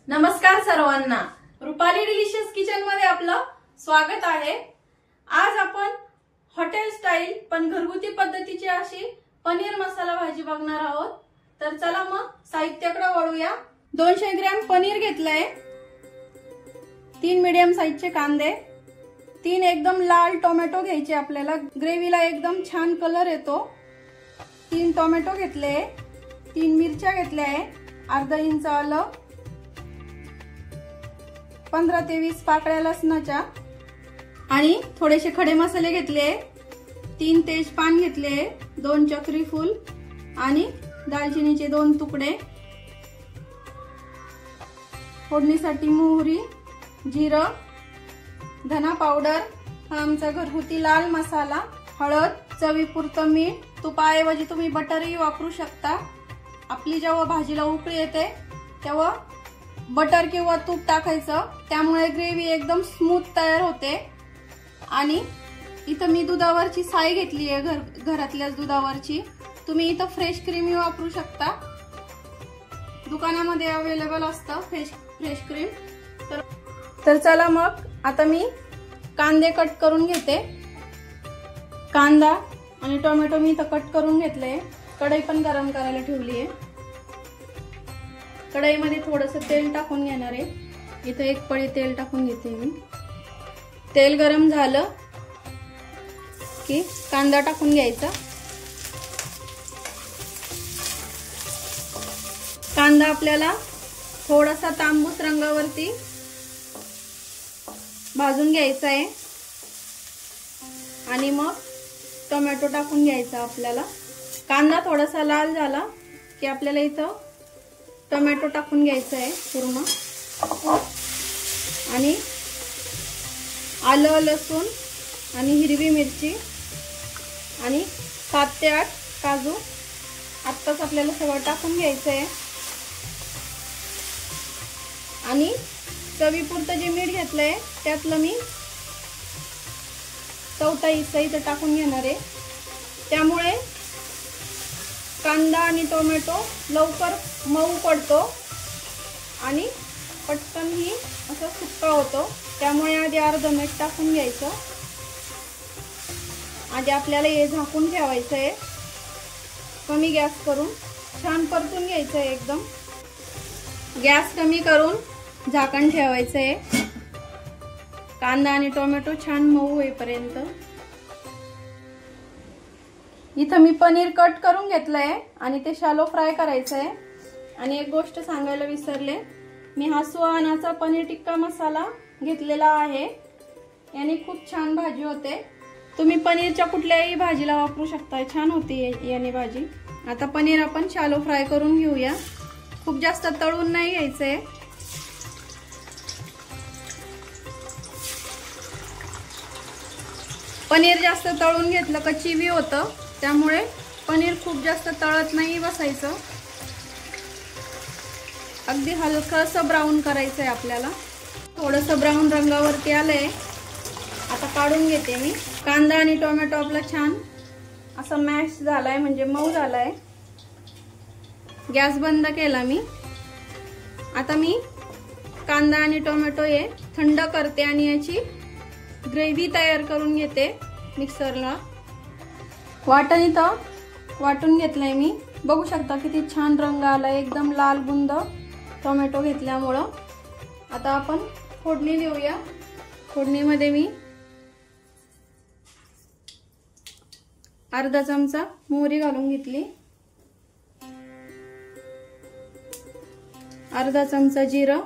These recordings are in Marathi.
नमस्कार सर्वांना, रुपाली डिलिशियस किचन मध्ये आपलं स्वागत आहे। आज आपण हॉटेल स्टाईल पण घरगुती पद्धतीची अशी पनीर मसाला भाजी बघणार आहोत। तर चला मग साहित्याकडे वळूया। 200 ग्रॅम पनीर घेतलंय, 3 मीडियम साइजचे कांदे, 3 एकदम लाल टोमॅटो घ्यायचे आपल्याला, ग्रेव्हीला एकदम छान कलर येतो। 3 टोमॅटो घेतले, 3 मिरच्या घेतल्या आहे, अर्धा इंच आलं, 15 ते 20 पाकळ्या लसणाच्या आणि थोडेसे खडे मसाले घेतले, 3 तेजपान घेतले, 2 चक्री फूल आणि दालचिनीचे 2 तुकडे, फोडणीसाठी मोहरी, जिरं, धना पावडर, हा आमचा घरगुती लाल मसाला, हळद, चवीपुरतं मीठ, तुपाऐवजी तुम्ही बटरही वापरू शकता। आपली जेव्हा भाजीला उकळी येते तेव्हा बटर किंवा तूप टाकायचं, त्यामुळे ग्रेव्ही एकदम स्मूथ तयार होते। आणि इथं मी दुधावरची साय घेतली आहे, घरातल्याच दुधावरची, तुम्ही इथं फ्रेश क्रीम वापरू शकता, दुकानामध्ये अवेलेबल असतं फ्रेश क्रीम। तर चला मग आता मी कांदे कट करून घेते। कांदा आणि टोमॅटो मी इथं कट करून घेतले, कढई पण गरम करायला ठेवली आहे। कढईमध्ये थोडंसं तेल टाकून घेणार आहे, इथं 1 पळी तेल टाकून घेते मी। तेल गरम झालं की कांदा टाकून घ्यायचा। कांदा आपल्याला थोडासा तांबूस रंगावरती भाजून घ्यायचा आहे आणि मग टोमॅटो टाकून घ्यायचा आपल्याला। कांदा थोडासा लाल झाला की आपल्याला इथं टोमॅटो टाकून घ्यायचा आहे पूर्ण, आणि आलं, लसूण आणि हिरवी मिरची आणि 7 ते 8 काजू आत्ताच आपल्याला सगळं टाकून घ्यायचं आहे। आणि चवीपुरतं जे मीठ घेतलंय त्यातलं मी 1/4 हिस्सा इथं टाकून घेणार आहे, त्यामुळे कांदा आणि टोमॅटो लवकर मऊ पडतो आणि पटकन ही असं सुक्का होतो, त्यामुळे आधी अर्धा मीठ टाकून घ्यायचं। आधी आपल्याला हे झाकून ठेवायचं आहे, कमी गॅस करून छान परतून घ्यायचं आहे। एकदम गॅस कमी करून झाकण ठेवायचं आहे, कांदा आणि टोमॅटो छान मऊ होईपर्यंत। इथं मी पनीर कट करून घेतलंय आणि ते शॅलो फ्राय करायचं आहे। आणि एक गोष्ट सांगायला विसरले, मी हा सुहानाचा पनीर टिक्का मसाला घेतलेला आहे, याने खूप छान भाजी होते। तुम्ही पनीरच्या कुठल्याही भाजीला वापरू शकता, छान होती याने भाजी। आता पनीर आपण शॅलो फ्राय करून घेऊया, खूप जास्त तळून नाही घ्यायचंय। पनीर जास्त तळून घेतलं का चिवी होतं, त्यामुळे पनीर खूप जास्त तळत नाही बसायचं, अगदी हलकंसं ब्राऊन करायचंय आपल्याला। थोडंसं ब्राऊन रंगावरती आलंय, आता काढून घेते मी। कांदा आणि टोमॅटो आपला छान असा मॅश झालाय, म्हणजे मऊ झालाय। गॅस बंद केला मी। आता मी कांदा आणि टोमॅटो हे थंड करते आणि याची ग्रेव्ही तयार करून घेते मिक्सरला। वाटण इथं वाटून घेतलंय मी, बघू शकता किती छान रंग आलाय, एकदम लाल बुंद टोमॅटो घेतल्यामुळं। आता आपण फोडणी देऊया। फोडणीमध्ये मी अर्धा चमचा मोहरी घालून घेतली, अर्धा चमचा जिरं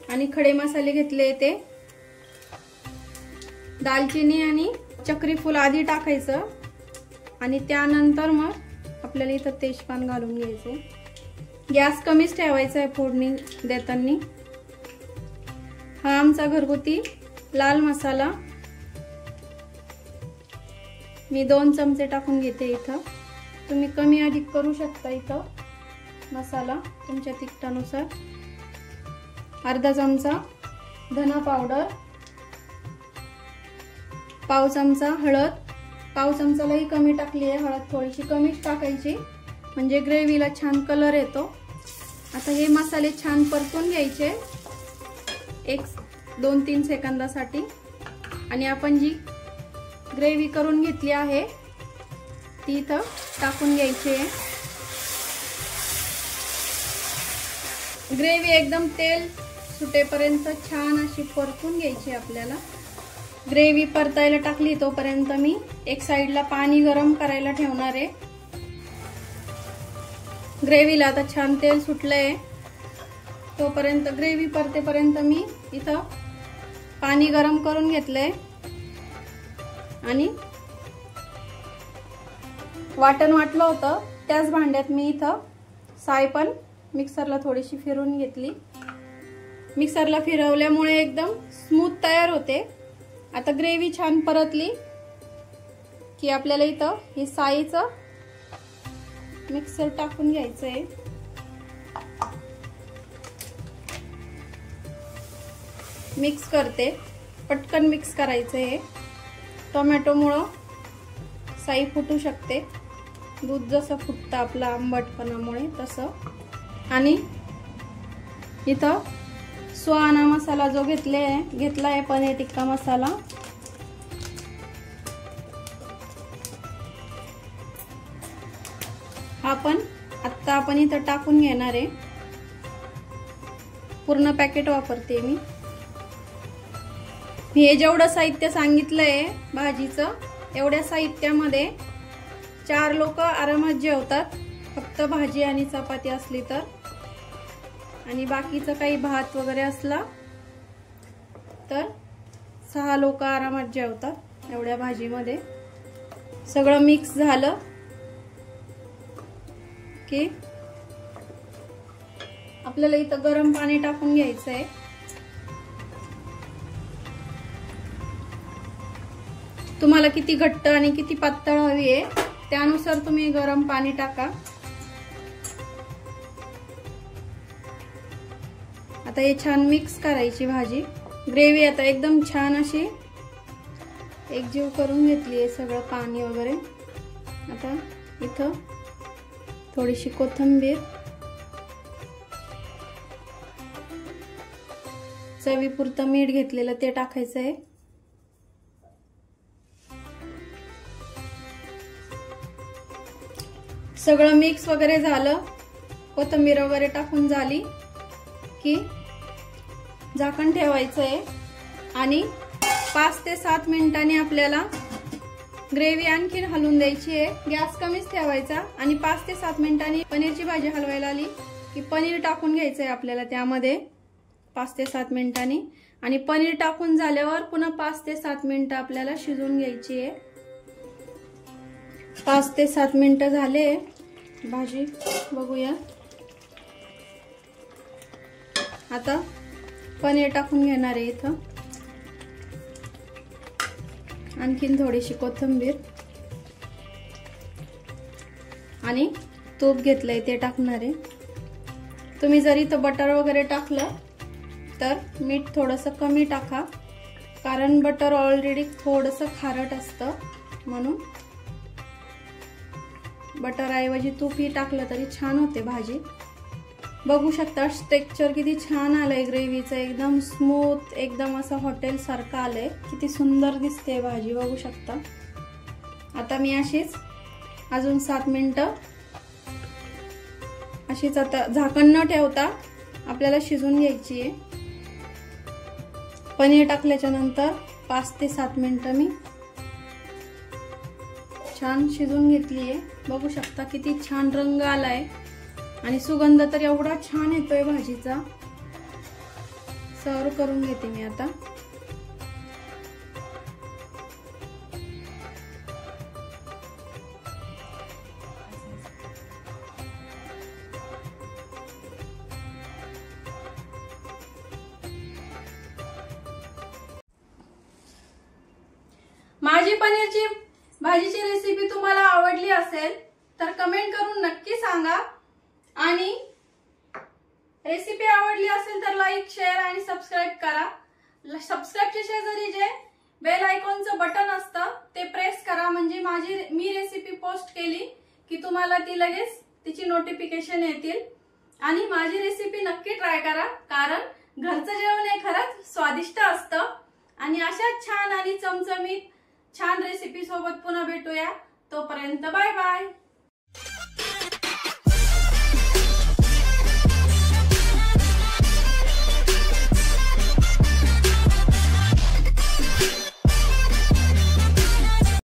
आणि खडे मसाले घेतले, ते दालचिनी आणि चक्री फूल आधी टाकायचं आणि त्यानंतर मग आपल्याला इथं तेजपान घालून घ्यायचे। गॅस कमीच ठेवायचा आहे फोडणी देताना। हा आमचा घरगुती लाल मसाला मी 2 चमचे टाकून घेते इथं, तुम्ही कमी अधिक करू शकता इथं मसाला तुमच्या तिखटानुसार। अर्धा चमचा धना पावडर, पाव चमचा हळद, पाव चमचालाही कमी टाकली आहे हळद, थोडीशी कमीच टाकायची म्हणजे ग्रेव्हीला छान कलर येतो। आता हे मसाले छान परतून घ्यायचे 1-2-3 सेकंदासाठी आणि आपण जी ग्रेव्ही करून घेतली आहे ती इथं टाकून घ्यायची आहे। ग्रेव्ही एकदम तेल सुटेपर्यंत छान अशी परतून घ्यायची आपल्याला। ग्रेव्ही परतायला टाकली तोपर्यंत मी एक साइडला पाणी गरम करायला ठेवणार आहे। ग्रेव्हीला आता छान तेल सुटलंय, तोपर्यंत ग्रेव्ही परतेपर्यंत मी इथं पाणी गरम करून घेतलंय आणि वाटण वाटलं होतं त्याच भांड्यात मी इथं साय पण मिक्सरला थोडीशी फिरवून घेतली। मिक्सरला फिरवल्यामुळे एकदम स्मूथ तयार होते। आता ग्रेव्ही छान परतली की आपल्याला इथं हे साईचं मिक्सर टाकून घ्यायचंय। मिक्स करते, पटकन मिक्स करायचंय। टोमॅटोमुळं साई फुटू शकते, दूध जसं फुटतं आपलं आंबटपणामुळे तसं। आणि इथं सुहाना मसाला जो घेतला आहे पनीर टिक्का मसाला, हा पण आता आपण इथं टाकून घेणार आहे। पूर्ण पॅकेट वापरते मी। हे जेवढं साहित्य सांगितलंय भाजीचं, एवढ्या साहित्यामध्ये 4 लोक आरामात जेवतात, फक्त भाजी आणि चपाती असली तर। आणि बाकीचं काही भात वगैरे असला तर 6 लोक आरामात जेवतात एवढ्या भाजीमध्ये। सगळं मिक्स झालं की आपल्याला इथं गरम पाणी टाकून घ्यायचंय। तुम्हाला किती घट्ट आणि किती पातळ हवी आहे त्यानुसार तुम्ही गरम पाणी टाका। आता हे छान मिक्स करायची भाजी। ग्रेव्ही आता एकदम छान अशी एकजीव करून घेतली आहे सगळं पाणी वगैरे। आता इथं थोडीशी कोथिंबीर, चवीपुरतं मीठ घेतलेलं ते टाकायचं आहे। सगळं मिक्स वगैरे झालं, कोथिंबीर वगैरे टाकून झाली की झाकण ठेवायचं आहे आणि 5 ते 7 मिनिटांनी आपल्याला ग्रेव्ही आणखीन हलवून द्यायची आहे। गॅस कमीच ठेवायचा आणि 5 ते 7 मिनिटांनी पनीरची भाजी हलवायला आली की पनीर टाकून घ्यायचं आहे आपल्याला त्यामध्ये 5 ते 7 मिनिटांनी। आणि पनीर टाकून झाल्यावर पुन्हा 5 ते 7 मिनिटं आपल्याला शिजवून घ्यायची आहे। 5 ते 7 मिनिटं झाले, भाजी बघूया। आता पनीर टाकून घेणार आहे इथं, आणखीन थोडीशी कोथिंबीर आणि तूप घेतलंय ते टाकणार आहे। तुम्ही जर इथं बटर वगैरे टाकलं तर मीठ थोडंसं कमी टाका, कारण बटर ऑलरेडी थोडंसं खारट असतं म्हणून। बटर ऐवजी तूपही टाकलं तरी छान होते भाजी। बघू शकता टेक्स्चर किती छान आलंय ग्रेव्हीचं, एकदम स्मूथ, एकदम असं हॉटेल सारखं आलंय। किती सुंदर दिसते भाजी, बघू शकता। आता मी अशीच अजून 7 मिनिटं अशीच आता झाकण न ठेवता आपल्याला शिजवून घ्यायची आहे। पनीर टाकल्याच्या नंतर 5 ते 7 मिनिटं मी छान शिजवून घेतली आहे। बघू शकता किती छान रंग आलाय आणि सुगंध तर एवढा छान येतोय भाजीचा। सर्व करून घेते मी आता। माझी पनीरची भाजीची रेसिपी तुम्हाला आवडली असेल तर कमेंट करून नक्की सांगा आणि रेसिपी आवडली असेल तर लाईक, शेअर आणि सबस्क्राइब करा। सबस्क्राइबच्या शेजारी जे बेल आयकॉनचं बटन असतं ते प्रेस करा, म्हणजे मी रेसिपी पोस्ट केली की तुम्हाला ती लगेच तिची नोटिफिकेशन येतील आणि माझी रेसिपी नक्की ट्राय करा, कारण घरचं जेवण हे खरंच स्वादिष्ट असतं. आणि अशा छान आणि चमचमीत छान रेसिपी सोबत पुन्हा भेटूया. तोपर्यंत बाय बाय.